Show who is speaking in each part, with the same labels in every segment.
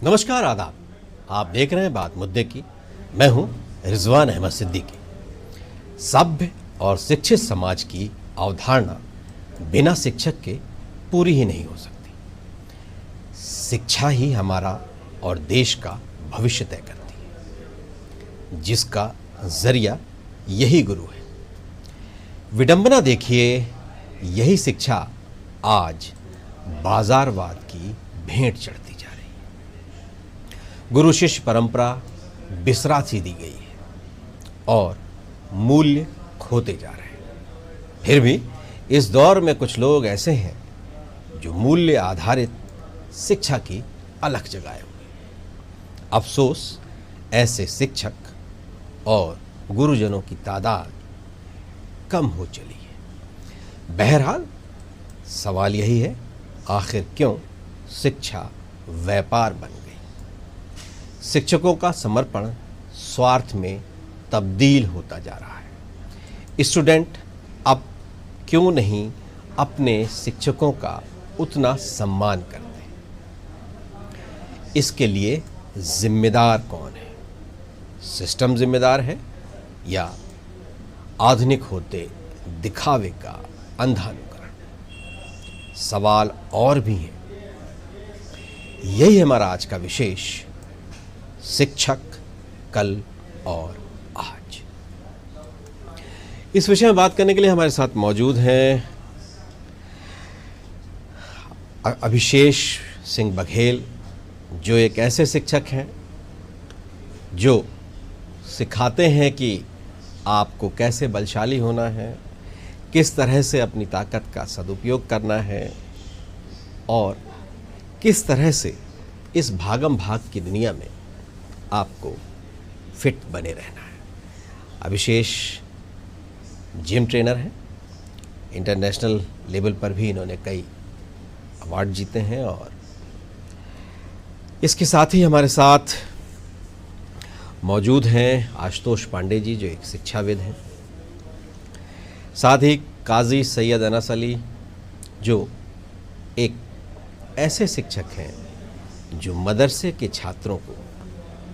Speaker 1: नमस्कार, आदाब। आप देख रहे हैं बात मुद्दे की। मैं हूं रिजवान अहमद सिद्दीकी। सभ्य और शिक्षित समाज की अवधारणा बिना शिक्षक के पूरी ही नहीं हो सकती। शिक्षा ही हमारा और देश का भविष्य तय करती है, जिसका जरिया यही गुरु है। विडंबना देखिए, यही शिक्षा आज बाजारवाद की भेंट चढ़ती जा रही है। गुरु शिष्य परंपरा बिसरा सी दी गई है और मूल्य खोते जा रहे हैं। फिर भी इस दौर में कुछ लोग ऐसे हैं जो मूल्य आधारित शिक्षा की अलख जगाए हुए हैं। अफसोस, ऐसे शिक्षक और गुरुजनों की तादाद कम हो चली है। बहरहाल, सवाल यही है, आखिर क्यों शिक्षा व्यापार बन गई? शिक्षकों का समर्पण स्वार्थ में तब्दील होता जा रहा है। स्टूडेंट अब क्यों नहीं अपने शिक्षकों का उतना सम्मान करते? इसके लिए जिम्मेदार कौन है? सिस्टम जिम्मेदार है या आधुनिक होते दिखावे का अंधा अनुकरण? सवाल और भी हैं। यही हमारा आज का विशेष, शिक्षक कल और आज। इस विषय में बात करने के लिए हमारे साथ मौजूद हैं अभिशेष सिंह बघेल, जो एक ऐसे शिक्षक हैं जो सिखाते हैं कि आपको कैसे बलशाली होना है, किस तरह से अपनी ताकत का सदुपयोग करना है और किस तरह से इस भागम भाग की दुनिया में आपको फिट बने रहना है। अभिशेष जिम ट्रेनर हैं। इंटरनेशनल लेवल पर भी इन्होंने कई अवार्ड जीते हैं। और इसके साथ ही हमारे साथ मौजूद हैं आशुतोष पांडे जी, जो एक शिक्षाविद हैं। साथ ही काजी सैयद अनस अली, जो एक ऐसे शिक्षक हैं जो मदरसे के छात्रों को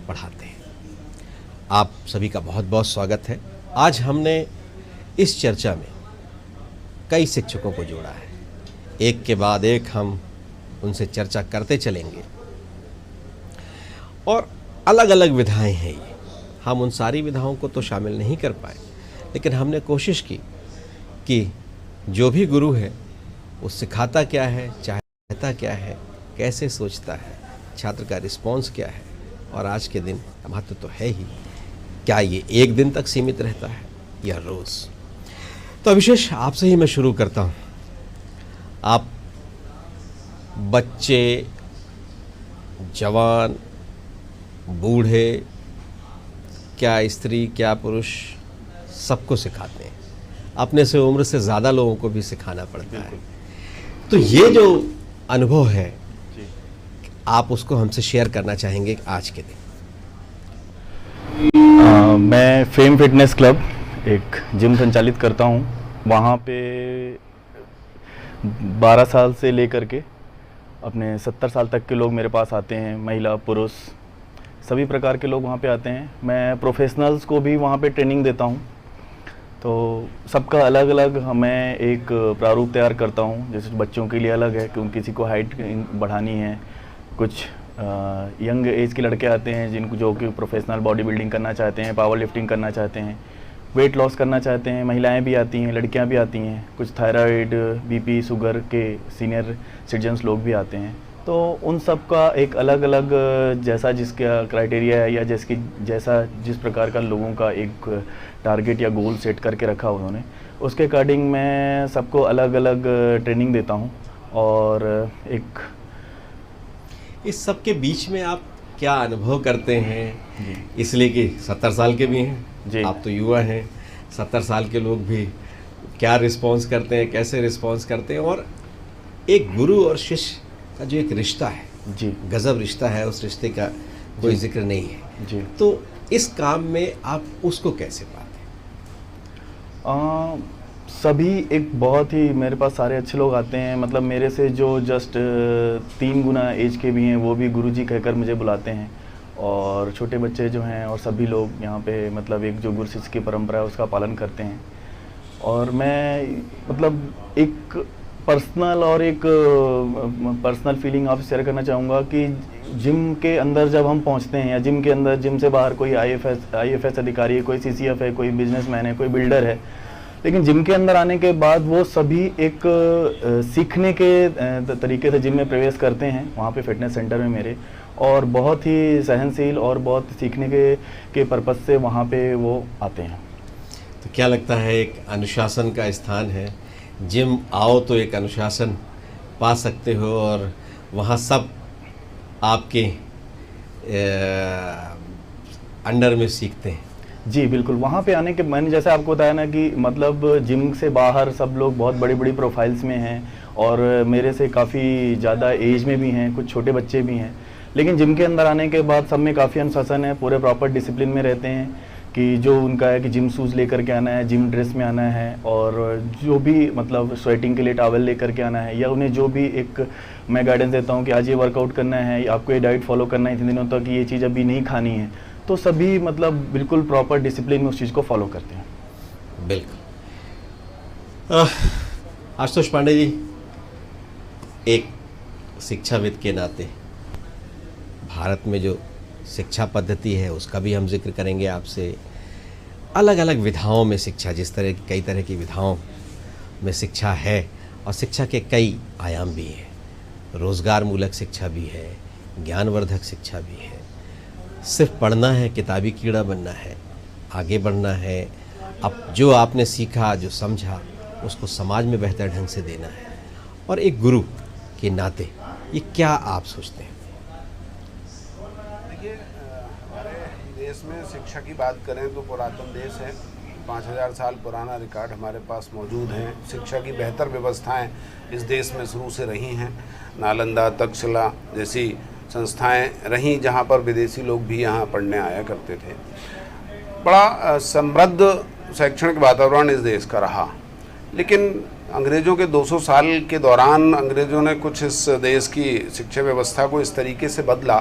Speaker 1: पढ़ाते हैं। आप सभी का बहुत बहुत स्वागत है। आज हमने इस चर्चा में कई शिक्षकों को जोड़ा है। एक के बाद एक हम उनसे चर्चा करते चलेंगे और अलग अलग विधाएं हैं ये। हम उन सारी विधाओं को तो शामिल नहीं कर पाए, लेकिन हमने कोशिश की कि जो भी गुरु है वो सिखाता क्या है, चाहता क्या है, कैसे सोचता है, छात्र का रिस्पॉन्स क्या है और आज के दिन महत्व तो है ही, क्या ये एक दिन तक सीमित रहता है या रोज़? तो अभिशेष, आपसे ही मैं शुरू करता हूँ। आप बच्चे, जवान, बूढ़े, क्या स्त्री क्या पुरुष, सबको सिखाते हैं। अपने से उम्र से ज़्यादा लोगों को भी सिखाना पड़ता है। तो ये जो अनुभव है, आप उसको हमसे शेयर करना चाहेंगे आज के दिन?
Speaker 2: मैं फेम फिटनेस क्लब एक जिम संचालित करता हूँ। वहाँ पे 12 साल से लेकर के अपने 70 साल तक के लोग मेरे पास आते हैं। महिला, पुरुष, सभी प्रकार के लोग वहाँ पे आते हैं। मैं प्रोफेशनल्स को भी वहाँ पे ट्रेनिंग देता हूँ। तो सबका अलग अलग मैं एक प्रारूप तैयार करता हूँ। जैसे बच्चों के लिए अलग है, क्योंकि किसी को हाइट बढ़ानी है। कुछ यंग एज के लड़के आते हैं जिनको जो कि प्रोफेशनल बॉडी बिल्डिंग करना चाहते हैं, पावर लिफ्टिंग करना चाहते हैं, वेट लॉस करना चाहते हैं। महिलाएं भी आती हैं, लड़कियां भी आती हैं। कुछ थायराइड, बीपी, शुगर के सीनियर सिटीजन्स लोग भी आते हैं। तो उन सब का एक अलग अलग जैसा जिसका क्राइटेरिया है या जैसा जिस प्रकार का लोगों का एक टारगेट या गोल सेट करके रखा उन्होंने, उसके अकॉर्डिंग मैं सबको अलग अलग ट्रेनिंग देता हूं। और एक
Speaker 1: इस सब के बीच में आप क्या अनुभव करते हैं? इसलिए कि 70 साल के भी हैं जी, आप तो युवा हैं। 70 साल के लोग भी क्या रिस्पॉन्स करते हैं, कैसे रिस्पॉन्स करते हैं? और एक गुरु और शिष्य का जो एक रिश्ता है जी, गजब रिश्ता है, उस रिश्ते का कोई जिक्र नहीं है जी। तो इस काम में आप उसको कैसे पाते हैं?
Speaker 2: सभी एक बहुत ही, मेरे पास सारे अच्छे लोग आते हैं, मतलब मेरे से जो जस्ट 3 गुना एज के भी हैं वो भी गुरुजी कहकर मुझे बुलाते हैं। और छोटे बच्चे जो हैं और सभी लोग यहाँ पे मतलब एक जो गुरु शिष्य की परंपरा है उसका पालन करते हैं। और मैं मतलब एक पर्सनल और एक पर्सनल फीलिंग आपसे शेयर करना चाहूँगा कि जिम के अंदर जब हम पहुँचते हैं या जिम के अंदर, जिम से बाहर कोई आईएफएस अधिकारी है, कोई सीसीएफ है, कोई बिजनेसमैन है, कोई बिल्डर है, लेकिन जिम के अंदर आने के बाद वो सभी एक सीखने के तरीके से जिम में प्रवेश करते हैं, वहाँ पे फिटनेस सेंटर में मेरे, और बहुत ही सहनशील और बहुत सीखने के पर्पज़ से वहाँ पे वो आते हैं।
Speaker 1: तो क्या लगता है, एक अनुशासन का स्थान है, जिम आओ तो एक अनुशासन पा सकते हो और वहाँ सब आपके अंडर में सीखते हैं।
Speaker 2: जी बिल्कुल, वहाँ पे आने के, मैंने जैसे आपको बताया ना कि मतलब जिम से बाहर सब लोग बहुत बड़ी बड़ी प्रोफाइल्स में हैं और मेरे से काफ़ी ज़्यादा एज में भी हैं, कुछ छोटे बच्चे भी हैं, लेकिन जिम के अंदर आने के बाद सब में काफ़ी अनुशासन है, पूरे प्रॉपर डिसिप्लिन में रहते हैं कि जो उनका है कि जिम शूज़ लेकर के आना है, जिम ड्रेस में आना है, और जो भी मतलब स्वेटिंग के लिए टॉवल लेकर के आना है, या उन्हें जो भी एक मैं गाइडेंस देता हूँ कि आज ये वर्कआउट करना है, आपको ये डाइट फॉलो करना है इतने दिनों तक, ये चीज़ अभी नहीं खानी है, तो सभी मतलब बिल्कुल प्रॉपर डिसिप्लिन में उस चीज़ को फॉलो करते हैं।
Speaker 1: बिल्कुल। आशुतोष पांडे जी, एक शिक्षाविद के नाते भारत में जो शिक्षा पद्धति है उसका भी हम जिक्र करेंगे आपसे। अलग अलग विधाओं में शिक्षा, जिस तरह की कई तरह की विधाओं में शिक्षा है, और शिक्षा के कई आयाम भी हैं। रोज़गार मूलक शिक्षा भी है, ज्ञानवर्धक शिक्षा भी है। सिर्फ पढ़ना है, किताबी कीड़ा बनना है, आगे बढ़ना है, अब जो आपने सीखा, जो समझा, उसको समाज में बेहतर ढंग से देना है। और एक गुरु के नाते ये क्या आप सोचते हैं?
Speaker 3: देखिए, हमारे देश में शिक्षा की बात करें तो पुरातन देश है, 5000 साल पुराना रिकॉर्ड हमारे पास मौजूद है। शिक्षा की बेहतर व्यवस्थाएं इस देश में शुरू से रही हैं। नालंदा, तक्षशिला जैसी संस्थाएं रहीं जहां पर विदेशी लोग भी यहां पढ़ने आया करते थे। बड़ा समृद्ध शैक्षणिक वातावरण इस देश का रहा, लेकिन अंग्रेज़ों के 200 साल के दौरान अंग्रेज़ों ने कुछ इस देश की शिक्षा व्यवस्था को इस तरीके से बदला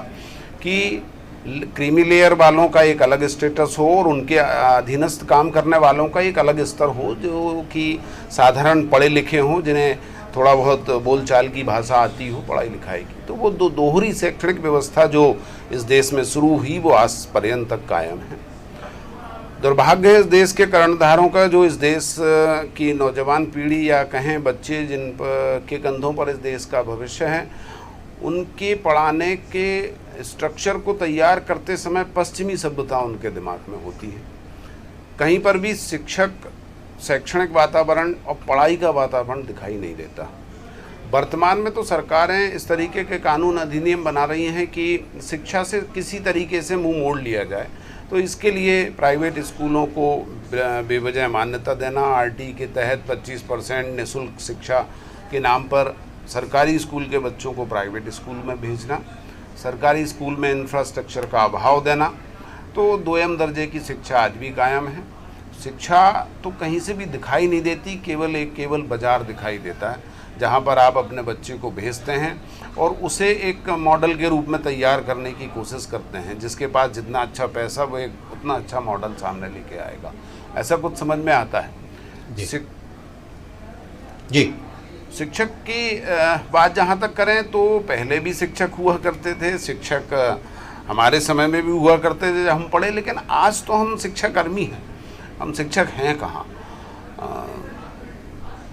Speaker 3: कि क्रीमी लेयर वालों का एक अलग स्टेटस हो और उनके अधीनस्थ काम करने वालों का एक अलग स्तर हो, जो कि साधारण पढ़े लिखे हों, जिन्हें थोड़ा बहुत बोलचाल की भाषा आती हो, पढ़ाई लिखाई की। तो वो दोहरी शैक्षणिक व्यवस्था जो इस देश में शुरू हुई वो आज पर्यंत तक कायम है। दुर्भाग्य है इस देश के कर्णधारों का, जो इस देश की नौजवान पीढ़ी या कहें बच्चे जिन के कंधों पर इस देश का भविष्य है, उनके पढ़ाने के स्ट्रक्चर को तैयार करते समय पश्चिमी सभ्यता उनके दिमाग में होती है। कहीं पर भी शिक्षक, शैक्षणिक वातावरण और पढ़ाई का वातावरण दिखाई नहीं देता। वर्तमान में तो सरकारें इस तरीके के कानून अधिनियम बना रही हैं कि शिक्षा से किसी तरीके से मुंह मोड़ लिया जाए, तो इसके लिए प्राइवेट स्कूलों को बेवजह मान्यता देना, आरटी के तहत 25% निःशुल्क शिक्षा के नाम पर सरकारी स्कूल के बच्चों को प्राइवेट स्कूल में भेजना, सरकारी स्कूल में इंफ्रास्ट्रक्चर का अभाव देना, तो दोयम दर्जे की शिक्षा आज भी कायम है। शिक्षा तो कहीं से भी दिखाई नहीं देती, केवल बाज़ार दिखाई देता है, जहाँ पर आप अपने बच्चे को भेजते हैं और उसे एक मॉडल के रूप में तैयार करने की कोशिश करते हैं। जिसके पास जितना अच्छा पैसा, वो एक उतना अच्छा मॉडल सामने लेके आएगा, ऐसा कुछ समझ में आता है।
Speaker 1: जी,
Speaker 3: शिक्षक की बात जहाँ तक करें तो पहले भी शिक्षक हुआ करते थे, शिक्षक हमारे समय में भी हुआ करते थे जब हम पढ़े, लेकिन आज तो हम शिक्षाकर्मी हैं, हम शिक्षक हैं कहाँ।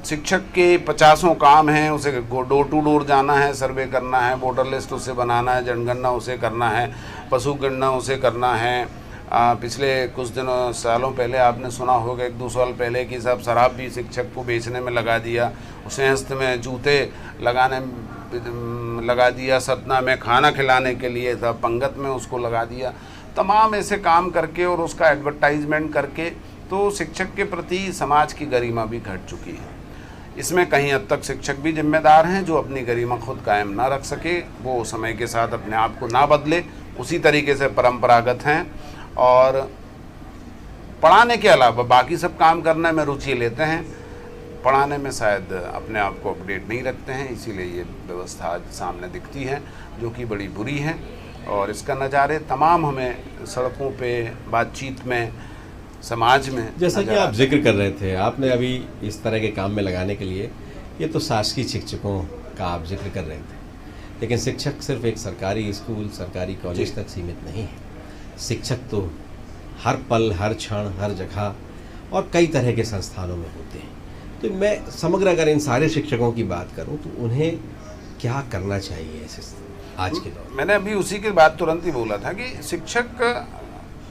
Speaker 3: शिक्षक के 50 काम हैं, उसे डोर टू डोर जाना है, सर्वे करना है, वोटर लिस्ट उसे बनाना है, जनगणना उसे करना है, पशु गणना उसे करना है। पिछले कुछ दिनों सालों पहले आपने सुना होगा, 1-2 साल पहले कि सब शराब भी शिक्षक को बेचने में लगा दिया, उसे हस्त में जूते लगाने लगा दिया, सतना में खाना खिलाने के लिए था, पंगत में उसको लगा दिया। तमाम ऐसे काम करके और उसका एडवर्टाइजमेंट करके तो शिक्षक के प्रति समाज की गरिमा भी घट चुकी है। इसमें कहीं हद तक शिक्षक भी जिम्मेदार हैं, जो अपनी गरिमा खुद कायम ना रख सके, वो समय के साथ अपने आप को ना बदले, उसी तरीके से परंपरागत हैं और पढ़ाने के अलावा बाकी सब काम करने में रुचि लेते हैं। पढ़ाने में शायद अपने आप को अपडेट नहीं रखते हैं, इसीलिए ये व्यवस्था आज सामने दिखती है जो कि बड़ी बुरी है। और इसका नज़ारे तमाम हमें सड़कों पे, बातचीत में, समाज में,
Speaker 1: जैसा कि आप जिक्र कर रहे थे, आपने अभी इस तरह के काम में लगाने के लिए, ये तो शासकीय शिक्षकों का आप जिक्र कर रहे थे, लेकिन शिक्षक सिर्फ एक सरकारी स्कूल, सरकारी कॉलेज तक सीमित नहीं है। शिक्षक तो हर पल, हर क्षण, हर जगह और कई तरह के संस्थानों में होते हैं। तो मैं समग्र अगर इन सारे शिक्षकों की बात करूं तो उन्हें क्या करना चाहिए ऐसे आज के दौर में?
Speaker 3: मैंने अभी उसी की बात तुरंत ही बोला था कि शिक्षक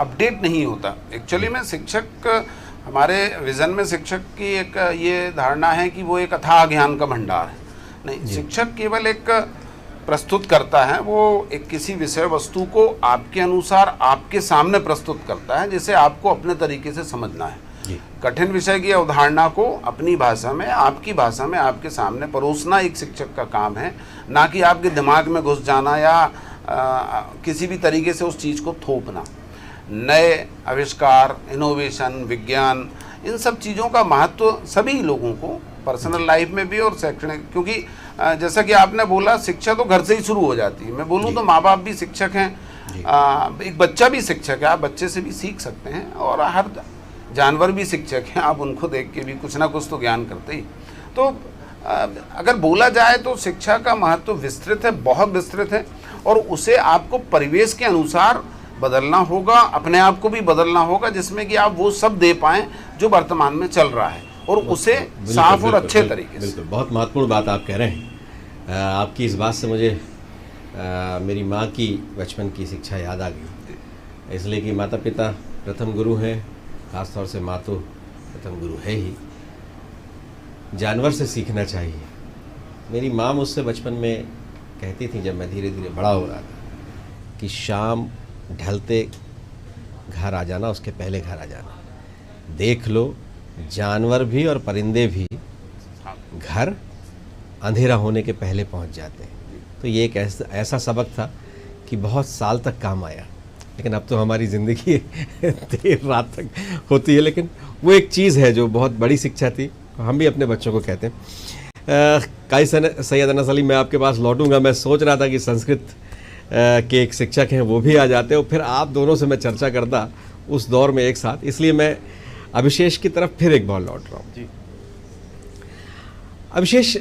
Speaker 3: अपडेट नहीं होता। एक्चुअली में शिक्षक, हमारे विज़न में शिक्षक की एक ये धारणा है कि वो एक अथाह ज्ञान का भंडार है। नहीं, शिक्षक केवल एक प्रस्तुत करता है, वो एक किसी विषय वस्तु को आपके अनुसार आपके सामने प्रस्तुत करता है, जिसे आपको अपने तरीके से समझना है। कठिन विषय की अवधारणा को अपनी भाषा में, आपकी भाषा में आपके सामने परोसना एक शिक्षक का काम है, ना कि आपके दिमाग में घुस जाना या किसी भी तरीके से उस चीज़ को थोपना। नए आविष्कार, इनोवेशन, विज्ञान, इन सब चीज़ों का महत्व सभी लोगों को पर्सनल लाइफ में भी और शैक्षणिक, क्योंकि जैसा कि आपने बोला, शिक्षा तो घर से ही शुरू हो जाती है। मैं बोलूँ तो माँ बाप भी शिक्षक हैं, एक बच्चा भी शिक्षक है, आप बच्चे से भी सीख सकते हैं, और हर जानवर भी शिक्षक हैं, आप उनको देख के भी कुछ ना कुछ तो ज्ञान करते ही। तो अगर बोला जाए तो शिक्षा का महत्व विस्तृत है, बहुत विस्तृत है, और उसे आपको परिवेश के अनुसार बदलना होगा, अपने आप को भी बदलना होगा, जिसमें कि आप वो सब दे पाएं जो वर्तमान में चल रहा है, और उसे साफ और अच्छे तरीके से।
Speaker 1: बिल्कुल, बहुत महत्वपूर्ण बात आप कह रहे हैं। आपकी इस बात से मुझे मेरी माँ की बचपन की शिक्षा याद आ गई, इसलिए कि माता पिता प्रथम गुरु हैं, खासतौर से माँ तो प्रथम गुरु है ही। जानवर से सीखना चाहिए। मेरी माँ मुझसे बचपन में कहती थी, जब मैं धीरे धीरे बड़ा हो रहा था, कि शाम ढलते घर आ जाना, उसके पहले घर आ जाना। देख लो, जानवर भी और परिंदे भी घर अंधेरा होने के पहले पहुंच जाते हैं। तो ये एक ऐसा सबक था कि बहुत साल तक काम आया। लेकिन अब तो हमारी ज़िंदगी देर रात तक होती है, लेकिन वो एक चीज़ है जो बहुत बड़ी शिक्षा थी, हम भी अपने बच्चों को कहते हैं। काई सैयद अनस अली, मैं आपके पास लौटूंगा। मैं सोच रहा था कि संस्कृत के एक शिक्षक हैं, वो भी आ जाते और फिर आप दोनों से मैं चर्चा करता उस दौर में एक साथ, इसलिए मैं अभिशेष की तरफ फिर एक बार लौट रहा हूँ।
Speaker 2: जी
Speaker 1: अभिशेष,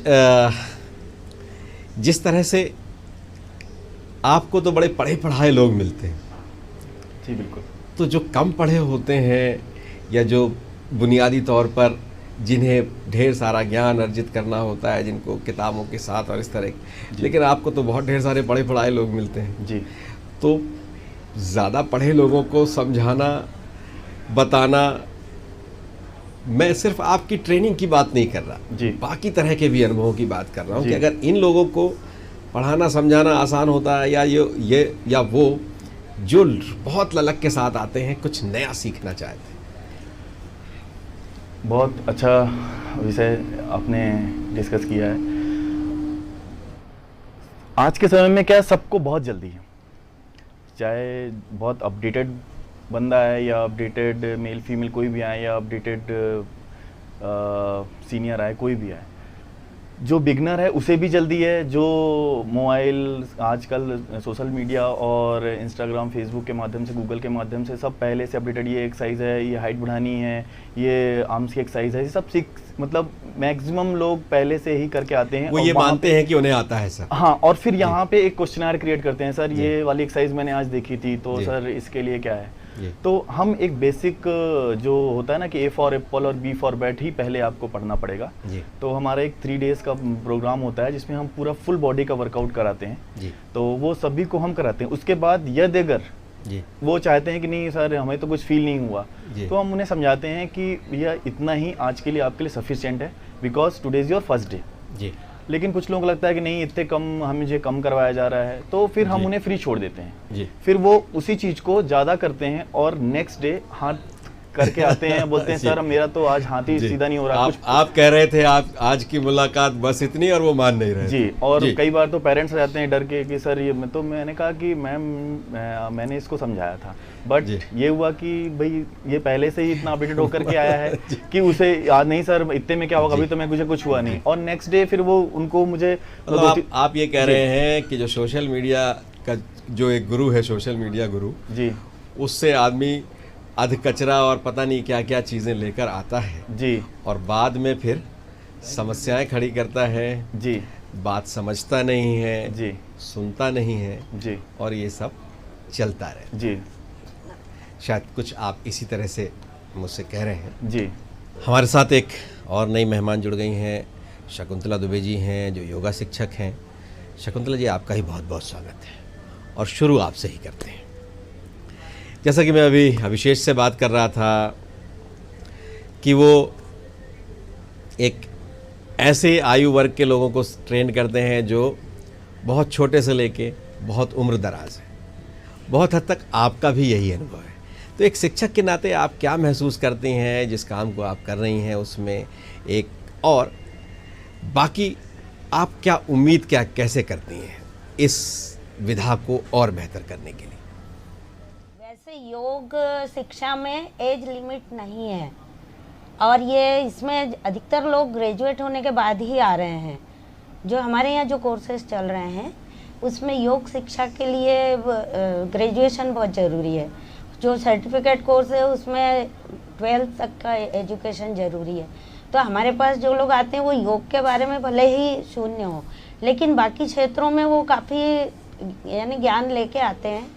Speaker 1: जिस तरह से आपको तो बड़े पढ़े पढ़ाए लोग मिलते हैं,
Speaker 2: जी बिल्कुल,
Speaker 1: तो जो कम पढ़े होते हैं या जो बुनियादी तौर पर जिन्हें ढेर सारा ज्ञान अर्जित करना होता है, जिनको किताबों के साथ और इस तरह की, लेकिन आपको तो बहुत ढेर सारे पढ़े पढ़ाए लोग मिलते हैं
Speaker 2: जी।
Speaker 1: तो ज़्यादा पढ़े लोगों को समझाना, बताना, मैं सिर्फ आपकी ट्रेनिंग की बात नहीं कर रहा
Speaker 2: जी,
Speaker 1: बाकी तरह के भी अनुभवों की बात कर रहा हूँ कि अगर इन लोगों को पढ़ाना समझाना आसान होता है, या ये या वो जो बहुत ललक के साथ आते हैं, कुछ नया सीखना चाहते हैं।
Speaker 2: बहुत अच्छा विषय आपने डिस्कस किया है। आज के समय में क्या, सबको बहुत जल्दी है, चाहे बहुत अपडेटेड बंदा है या अपडेटेड मेल फीमेल कोई भी आए, या अपडेटेड सीनियर आए, कोई भी आए। जो बिगनर है उसे भी जल्दी है, जो मोबाइल आजकल सोशल मीडिया और इंस्टाग्राम, फेसबुक के माध्यम से, गूगल के माध्यम से सब पहले से अपडेटेड, ये एक्सरसाइज है, ये हाइट बढ़ानी है, ये आर्म्स की एक्सरसाइज है, ये सब मतलब मैक्सिमम लोग पहले से ही करके आते हैं।
Speaker 1: वो ये मानते हैं कि उन्हें आता है सर।
Speaker 2: हाँ, और फिर यहाँ पे एक क्वेश्चनर क्रिएट करते हैं, सर ये वाली एक्सरसाइज मैंने आज देखी थी, तो सर इसके लिए क्या है। तो हम एक बेसिक जो होता है ना कि A फॉर एप्पल और B फॉर बैट ही पहले आपको पढ़ना पड़ेगा। तो हमारा एक 3 डेज का प्रोग्राम होता है जिसमें हम पूरा फुल बॉडी का वर्कआउट कराते हैं। तो वो सभी को हम कराते हैं। उसके बाद यदि अगर वो चाहते हैं कि नहीं सर हमें तो कुछ फील नहीं हुआ, तो हम उन्हें समझाते हैं कि भैया इतना ही आज के लिए आपके लिए सफिशिएंट है, because today is your first day. लेकिन कुछ लोगों को लगता है कि नहीं इतने कम, हमें मुझे कम करवाया जा रहा है, तो फिर हम उन्हें फ्री छोड़ देते हैं। फिर वो उसी चीज़ को ज़्यादा करते हैं और नेक्स्ट डे हाथ करके आते हैं, बोलते हैं
Speaker 1: जी।
Speaker 2: सर मेरा तो आज हाथ ही
Speaker 1: जी।
Speaker 2: सीधा नहीं हो रहा, कुछ
Speaker 1: आप कह रहे थे आप आज की मुलाकात बस इतनी, और वो मान नहीं रहे थे।
Speaker 2: जी। और
Speaker 1: जी।
Speaker 2: कई बार तो पेरेंट्स रहते हैं डर के कि सर ये, तो मैंने कहा कि मैम मैंने इसको समझाया था, बट
Speaker 1: जी।
Speaker 2: ये हुआ कि भाई ये पहले से ही इतना अपडेटेड होकर के आया है कि उसे याद नहीं सर इतने में क्या होगा, अभी तो मैं मुझे कुछ हुआ नहीं, और नेक्स्ट डे फिर वो उनको मुझे
Speaker 1: मतलब आप ये कह रहे हैं कि जो सोशल मीडिया का जो एक गुरु है, सोशल मीडिया गुरु,
Speaker 2: जी
Speaker 1: उससे आदमी अध कचरा और पता नहीं क्या क्या चीज़ें लेकर आता है,
Speaker 2: जी
Speaker 1: और बाद में फिर समस्याएं खड़ी करता है,
Speaker 2: जी
Speaker 1: बात समझता नहीं है,
Speaker 2: जी
Speaker 1: सुनता नहीं है,
Speaker 2: जी
Speaker 1: और ये सब चलता रहे।
Speaker 2: जी
Speaker 1: शायद कुछ आप इसी तरह से मुझसे कह रहे हैं।
Speaker 2: जी
Speaker 1: हमारे साथ एक और नई मेहमान जुड़ गई हैं, शकुंतला दुबे जी हैं, जो योगा शिक्षक हैं। शकुंतला जी, आपका ही बहुत बहुत स्वागत है, और शुरू आपसे ही करते हैं। जैसा कि मैं अभी अभिषेक से बात कर रहा था कि वो एक ऐसे आयु वर्ग के लोगों को ट्रेन करते हैं जो बहुत छोटे से लेके बहुत उम्र दराज है। बहुत हद तक आपका भी यही अनुभव है। तो एक शिक्षक के नाते आप क्या महसूस करती हैं जिस काम को आप कर रही हैं उसमें, एक और बाकी आप क्या उम्मीद क्या कैसे करती हैं इस विधा को और बेहतर करने के लिए?
Speaker 4: वैसे योग शिक्षा में एज लिमिट नहीं है, और ये इसमें अधिकतर लोग ग्रेजुएट होने के बाद ही आ रहे हैं। जो हमारे यहाँ जो कोर्सेज चल रहे हैं उसमें योग शिक्षा के लिए ग्रेजुएशन बहुत ज़रूरी है। जो सर्टिफिकेट कोर्स है उसमें 12th तक का एजुकेशन ज़रूरी है। तो हमारे पास जो लोग आते हैं वो योग के बारे में भले ही शून्य हो, लेकिन बाकी क्षेत्रों में वो काफ़ी यानी ज्ञान लेके आते हैं।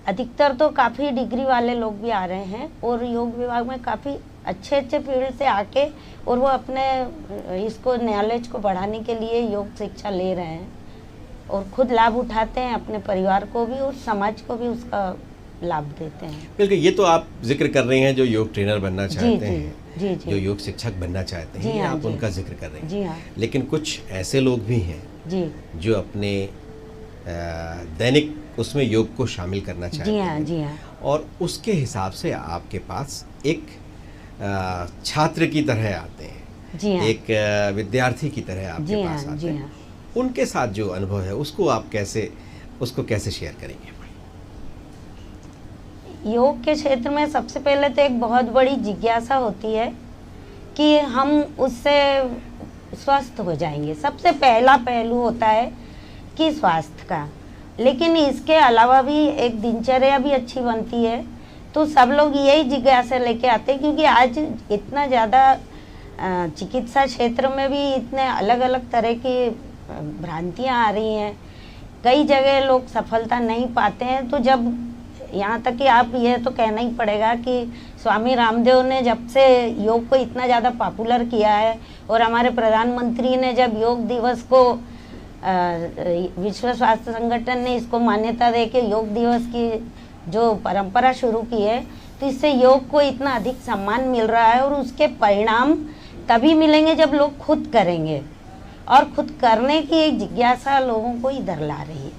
Speaker 4: अधिकतर तो काफ़ी डिग्री वाले लोग भी आ रहे हैं, और योग विभाग में काफ़ी अच्छे अच्छे फील्ड से आके और वो अपने इसको नॉलेज को बढ़ाने के लिए योग शिक्षा ले रहे हैं, और खुद लाभ उठाते हैं, अपने परिवार को भी और समाज को भी उसका लाभ देते हैं।
Speaker 1: बिल्कुल, ये तो आप जिक्र कर रही हैं जो योग ट्रेनर बनना चाहते
Speaker 4: जी,
Speaker 1: हैं,
Speaker 4: जी, जी।
Speaker 1: जो योग शिक्षक बनना चाहते हैं,
Speaker 4: जी
Speaker 1: ये
Speaker 4: हाँ,
Speaker 1: आप
Speaker 4: जी।
Speaker 1: उनका जिक्र कर रहे हैं।
Speaker 4: जी हाँ
Speaker 1: लेकिन कुछ ऐसे लोग भी हैं
Speaker 4: जी
Speaker 1: जो अपने दैनिक उसमें योग को शामिल करना चाहते
Speaker 4: जी हाँ
Speaker 1: हैं,
Speaker 4: जी हाँ
Speaker 1: और उसके हिसाब से आपके पास एक छात्र की तरह आते हैं,
Speaker 4: जी हाँ
Speaker 1: एक विद्यार्थी की तरह आपके
Speaker 4: जी
Speaker 1: पास
Speaker 4: हाँ
Speaker 1: आते
Speaker 4: जी
Speaker 1: हैं।
Speaker 4: हाँ।
Speaker 1: उनके साथ जो अनुभव है उसको आप कैसे शेयर करेंगे?
Speaker 4: योग के क्षेत्र में सबसे पहले तो एक बहुत बड़ी जिज्ञासा होती है कि हम उससे स्वस्थ हो जाएंगे। सबसे पहला पहलू होता है कि स्वास्थ्य का, लेकिन इसके अलावा भी एक दिनचर्या भी अच्छी बनती है। तो सब लोग यही जिज्ञासा लेके आते हैं, क्योंकि आज इतना ज़्यादा चिकित्सा क्षेत्र में भी इतने अलग अलग तरह की भ्रांतियाँ आ रही हैं। कई जगह लोग सफलता नहीं पाते हैं। तो जब यहाँ तक कि आप ये तो कहना ही पड़ेगा कि स्वामी रामदेव ने जब से योग को इतना ज़्यादा पॉपुलर किया है, और हमारे प्रधानमंत्री ने जब योग दिवस को विश्व स्वास्थ्य संगठन ने इसको मान्यता दे के योग दिवस की जो परंपरा शुरू की है, तो इससे योग को इतना अधिक सम्मान मिल रहा है। और उसके परिणाम तभी मिलेंगे जब लोग खुद करेंगे, और खुद करने की एक जिज्ञासा लोगों को इधर ला रही है।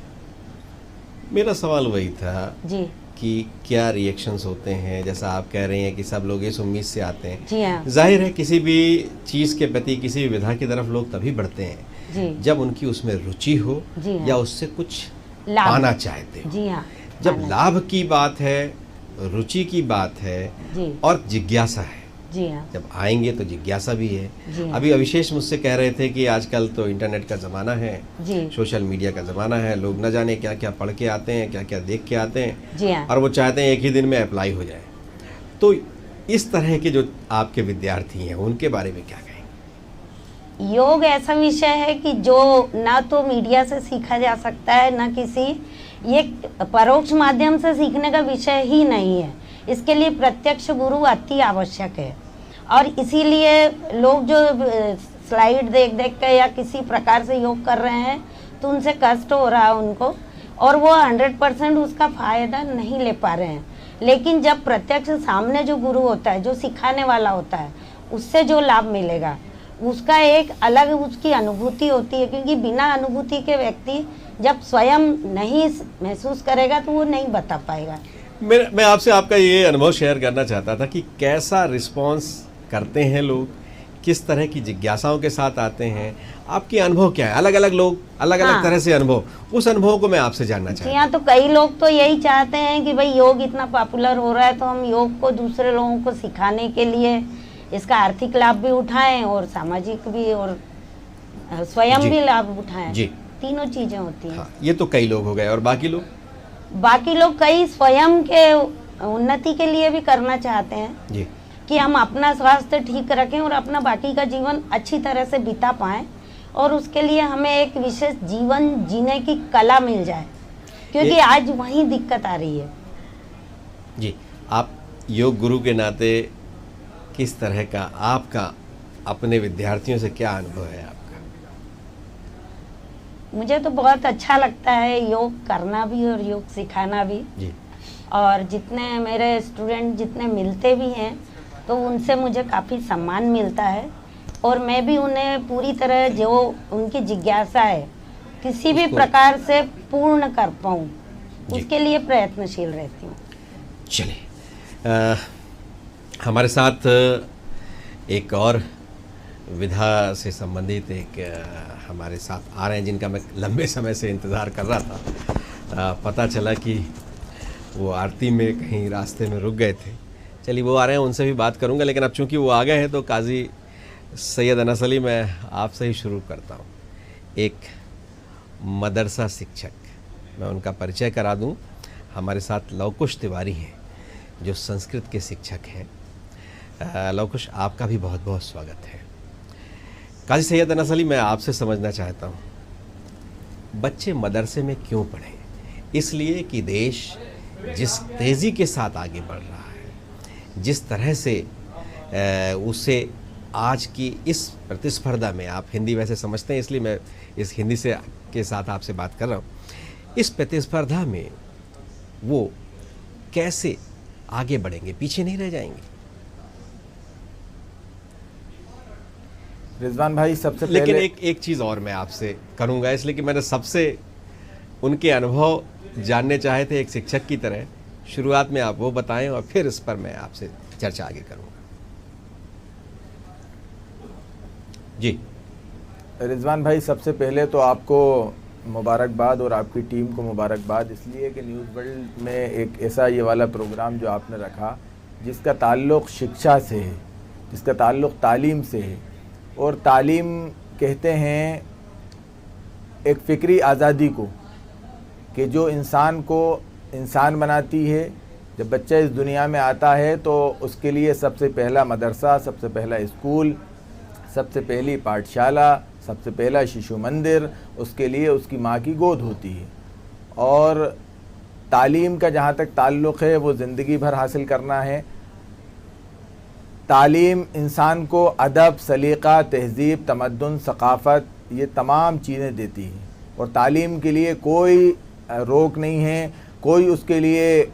Speaker 1: मेरा सवाल वही था
Speaker 4: जी
Speaker 1: कि क्या रिएक्शंस होते हैं, जैसा आप कह रही हैं कि सब लोग इस उम्मीद से आते हैं।
Speaker 4: जी हाँ
Speaker 1: जाहिर है किसी भी चीज़ के प्रति, किसी भी विधा की तरफ लोग तभी बढ़ते हैं
Speaker 4: जी
Speaker 1: जब उनकी उसमें रुचि हो,
Speaker 4: जी हाँ।
Speaker 1: या उससे कुछ
Speaker 4: लाभ।
Speaker 1: पाना चाहते हो।
Speaker 4: जी हाँ।
Speaker 1: जब
Speaker 4: पाना।
Speaker 1: लाभ की बात है, रुचि की बात है,
Speaker 4: जी
Speaker 1: और जिज्ञासा है,
Speaker 4: जी हाँ
Speaker 1: जब आएंगे तो जिज्ञासा भी है।
Speaker 4: जी हाँ।
Speaker 1: अभी अविशेष मुझसे कह रहे थे कि आजकल तो इंटरनेट का ज़माना है,
Speaker 4: जी
Speaker 1: सोशल मीडिया का ज़माना है, लोग न जाने क्या क्या पढ़ के आते हैं, क्या क्या देख के आते हैं,
Speaker 4: जी हाँ
Speaker 1: और वो चाहते हैं एक ही दिन में अप्लाई हो जाए। तो इस तरह के जो आपके विद्यार्थी हैं उनके बारे में क्या कहेंगे?
Speaker 4: योग ऐसा विषय है कि जो ना तो मीडिया से सीखा जा सकता है, ना किसी ये परोक्ष माध्यम से सीखने का विषय ही नहीं है। इसके लिए प्रत्यक्ष गुरु अति आवश्यक है। और इसीलिए लोग जो स्लाइड देख देख के या किसी प्रकार से योग कर रहे हैं तो उनसे कष्ट हो रहा है उनको, और वो 100% उसका फायदा नहीं ले पा रहे हैं। लेकिन जब प्रत्यक्ष सामने जो गुरु होता है, जो सिखाने वाला होता है, उससे जो लाभ मिलेगा उसका एक अलग उसकी अनुभूति होती है। क्योंकि बिना अनुभूति के व्यक्ति जब स्वयं नहीं महसूस करेगा तो वो नहीं बता पाएगा।
Speaker 1: मैं आपसे आपका ये अनुभव शेयर करना चाहता था कि कैसा रिस्पांस करते हैं लोग, किस तरह की जिज्ञासाओं के साथ आते हैं, आपके अनुभव क्या है? अलग अलग लोग अलग अलग
Speaker 4: हाँ।
Speaker 1: तरह से अनुभव, उस अनुभव को मैं आपसे जानना
Speaker 4: जी
Speaker 1: चाहता
Speaker 4: हाँ, तो कई लोग तो यही चाहते हैं कि भाई योग इतना पॉपुलर हो रहा है तो हम योग को दूसरे लोगों को सिखाने के लिए इसका आर्थिक लाभ भी उठाएं और सामाजिक भी और स्वयं
Speaker 1: जी।
Speaker 4: भी लाभ उठाएं।
Speaker 1: जी।
Speaker 4: तीनों चीजें होती हैं।
Speaker 1: हाँ, ये तो कई लोग हो गए, और बाकी लोग?
Speaker 4: बाकी लोग कई स्वयं के उन्नति के लिए भी करना चाहते हैं
Speaker 1: जी
Speaker 4: कि हम अपना स्वास्थ्य ठीक रखें और अपना बाकी का जीवन अच्छी तरह से बिता पाएं, और उसके लिए हमें एक विशेष जीवन जीने की कला मिल जाए, क्योंकि आज वही दिक्कत आ रही है।
Speaker 1: जी, आप योग गुरु के नाते किस तरह का आपका अपने विद्यार्थियों से क्या अनुभव है आपका?
Speaker 4: मुझे तो बहुत अच्छा लगता है योग करना भी और योग सिखाना भी,
Speaker 1: जी
Speaker 4: और जितने मेरे स्टूडेंट जितने मिलते भी हैं तो उनसे मुझे काफ़ी सम्मान मिलता है, और मैं भी उन्हें पूरी तरह जो उनकी जिज्ञासा है किसी भी प्रकार से पूर्ण कर पाऊँ,
Speaker 1: जी।
Speaker 4: उसके लिए प्रयत्नशील रहती हूँ।
Speaker 1: चलिए, हमारे साथ एक और विधा से संबंधित एक हमारे साथ आ रहे हैं, जिनका मैं लंबे समय से इंतज़ार कर रहा था। पता चला कि वो आरती में कहीं रास्ते में रुक गए थे। चलिए, वो आ रहे हैं, उनसे भी बात करूंगा, लेकिन अब चूंकि वो आ गए हैं तो काजी सैयद अनस अली, मैं आपसे ही शुरू करता हूं। एक मदरसा शिक्षक, मैं उनका परिचय करा दूं। हमारे साथ लवकुश तिवारी हैं जो संस्कृत के शिक्षक हैं। लवकुश, आपका भी बहुत बहुत स्वागत है। काजी सैयद अनस अली, मैं आपसे समझना चाहता हूं, बच्चे मदरसे में क्यों पढ़ें? इसलिए कि देश जिस तेज़ी के साथ आगे बढ़ रहा है, जिस तरह से उसे आज की इस प्रतिस्पर्धा में, आप हिंदी वैसे समझते हैं इसलिए मैं इस हिंदी से के साथ आपसे बात कर रहा हूँ, इस प्रतिस्पर्धा में वो कैसे आगे बढ़ेंगे, पीछे नहीं रह जाएंगे?
Speaker 5: रिजवान भाई, सबसे
Speaker 1: लेकिन
Speaker 5: पहले
Speaker 1: एक चीज़ और मैं आपसे करूँगा, इसलिए कि मैंने सबसे उनके अनुभव जानने चाहे थे एक शिक्षक की तरह। शुरुआत में आप वो बताएं और फिर इस पर मैं आपसे चर्चा आगे करूँगा। जी
Speaker 5: रिजवान भाई, सबसे पहले तो आपको मुबारकबाद और आपकी टीम को मुबारकबाद, इसलिए कि न्यूज़ वर्ल्ड में एक ऐसा ये वाला प्रोग्राम जो आपने रखा जिसका ताल्लुक़ शिक्षा से है, जिसका ताल्लुक़ तालीम से है। और तालीम कहते हैं एक फ़िक्री आज़ादी को, कि जो इंसान को इंसान बनाती है। जब बच्चा इस दुनिया में आता है तो उसके लिए सबसे पहला मदरसा, सबसे पहला स्कूल, सबसे पहली पाठशाला, सबसे पहला शिशु मंदिर उसके लिए उसकी माँ की गोद होती है। और तालीम का जहाँ तक ताल्लुक़ है वो ज़िंदगी भर हासिल करना है। तालीम इंसान को अदब, सलीक़ा, तहज़ीब, तमद्दुन, सक़ाफ़त, ये तमाम चीज़ें देती है। और तालीम के लिए कोई रोक नहीं है, कोई उसके लिए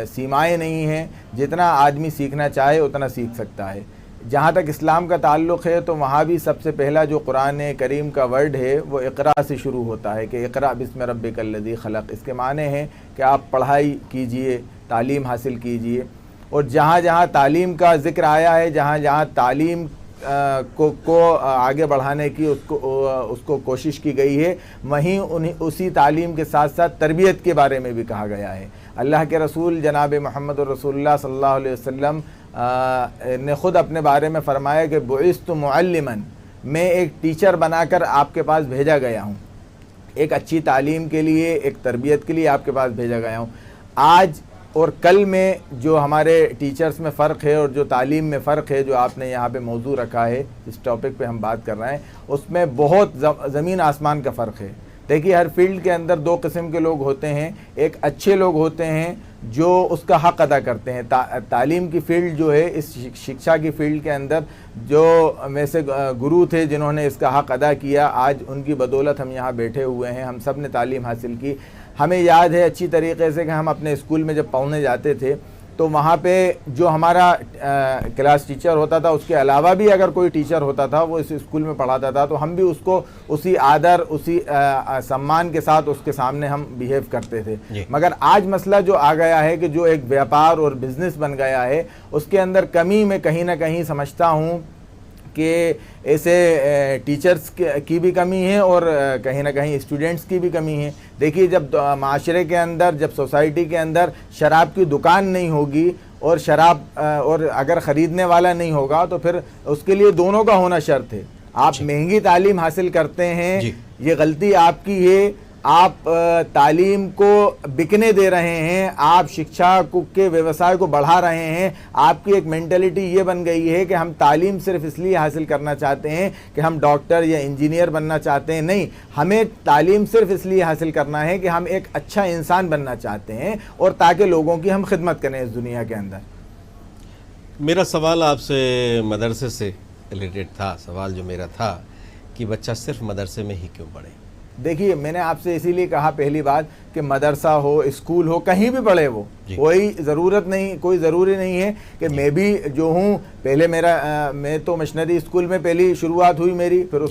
Speaker 5: सीमाएं नहीं हैं। जितना आदमी सीखना चाहे उतना सीख सकता है। जहाँ तक इस्लाम का ताल्लुक़ है तो वहाँ भी सबसे पहला जो कुरान करीम का वर्ड है वो इक़रा से शुरू होता है कि इक़रा बिस्मि रब्बिकल्लज़ी खलक़। इसके माने हैं कि आप पढ़ाई कीजिए, तालीम हासिल कीजिए। और जहाँ जहाँ तालीम का ज़िक्र आया है, जहाँ जहाँ तालीम को आगे बढ़ाने की उसको कोशिश की गई है, वहीं उसी तालीम के साथ साथ तरबियत के बारे में भी कहा गया है। अल्लाह के रसूल जनाब मोहम्मद रसूलुल्लाह सल्लल्लाहु अलैहि वसल्लम ने ख़ुद अपने बारे में फ़रमाया कि बुइस्तु मुअल्लिमन, मैं एक टीचर बनाकर आपके पास भेजा गया हूँ। एक अच्छी तालीम के लिए, एक तरबियत के लिए आपके पास भेजा गया हूँ। आज और कल में जो हमारे टीचर्स में फ़र्क है और जो तालीम में फ़र्क है, जो आपने यहाँ पे मौजू रखा है, इस टॉपिक पे हम बात कर रहे हैं, उसमें बहुत ज़मीन आसमान का फ़र्क है। देखिए, हर फील्ड के अंदर दो किस्म के लोग होते हैं। एक अच्छे लोग होते हैं जो उसका हक़ अदा करते हैं। तालीम की फ़ील्ड जो है, इस शिक्षा की फ़ील्ड के अंदर जो वैसे गुरु थे जिन्होंने इसका हक़ अदा किया, आज उनकी बदौलत हम यहाँ बैठे हुए हैं। हम सब ने तालीम हासिल की। हमें याद है अच्छी तरीके से कि हम अपने स्कूल में जब पढ़ने जाते थे तो वहाँ पे जो हमारा क्लास टीचर होता था, उसके अलावा भी अगर कोई टीचर होता था वो इस स्कूल में पढ़ाता था, तो हम भी उसको उसी आदर, उसी सम्मान के साथ उसके सामने हम बिहेव करते थे। मगर आज मसला जो आ गया है कि जो एक व्यापार और बिजनेस बन गया है, उसके अंदर कमी मैं कहीं ना कहीं समझता हूँ कि ऐसे टीचर्स की भी कमी है और कहीं ना कहीं स्टूडेंट्स की भी कमी है। देखिए, जब माशरे के अंदर, जब सोसाइटी के अंदर शराब की दुकान नहीं होगी और शराब और अगर ख़रीदने वाला नहीं होगा, तो फिर उसके लिए दोनों का होना शर्त है। आप महंगी तालीम हासिल करते हैं, ये गलती आपकी है। आप तालीम को बिकने दे रहे हैं, आप शिक्षा के व्यवसाय को बढ़ा रहे हैं। आपकी एक मेंटालिटी ये बन गई है कि हम तालीम सिर्फ इसलिए हासिल करना चाहते हैं कि हम डॉक्टर या इंजीनियर बनना चाहते हैं। नहीं, हमें तालीम सिर्फ इसलिए हासिल करना है कि हम एक अच्छा इंसान बनना चाहते हैं और ताकि लोगों की हम खिदमत करें इस दुनिया के अंदर।
Speaker 1: मेरा सवाल आपसे मदरसे से रिलेटेड था। सवाल जो मेरा था कि बच्चा सिर्फ मदरसे में ही क्यों पढ़े?
Speaker 5: देखिए, मैंने आपसे इसीलिए कहा पहली बात कि मदरसा हो, स्कूल हो, कहीं भी पढ़े वो, कोई ज़रूरत नहीं, कोई ज़रूरी नहीं है कि मैं भी जो हूँ, पहले मैं तो मिशनरी स्कूल में पहली शुरुआत हुई मेरी, फिर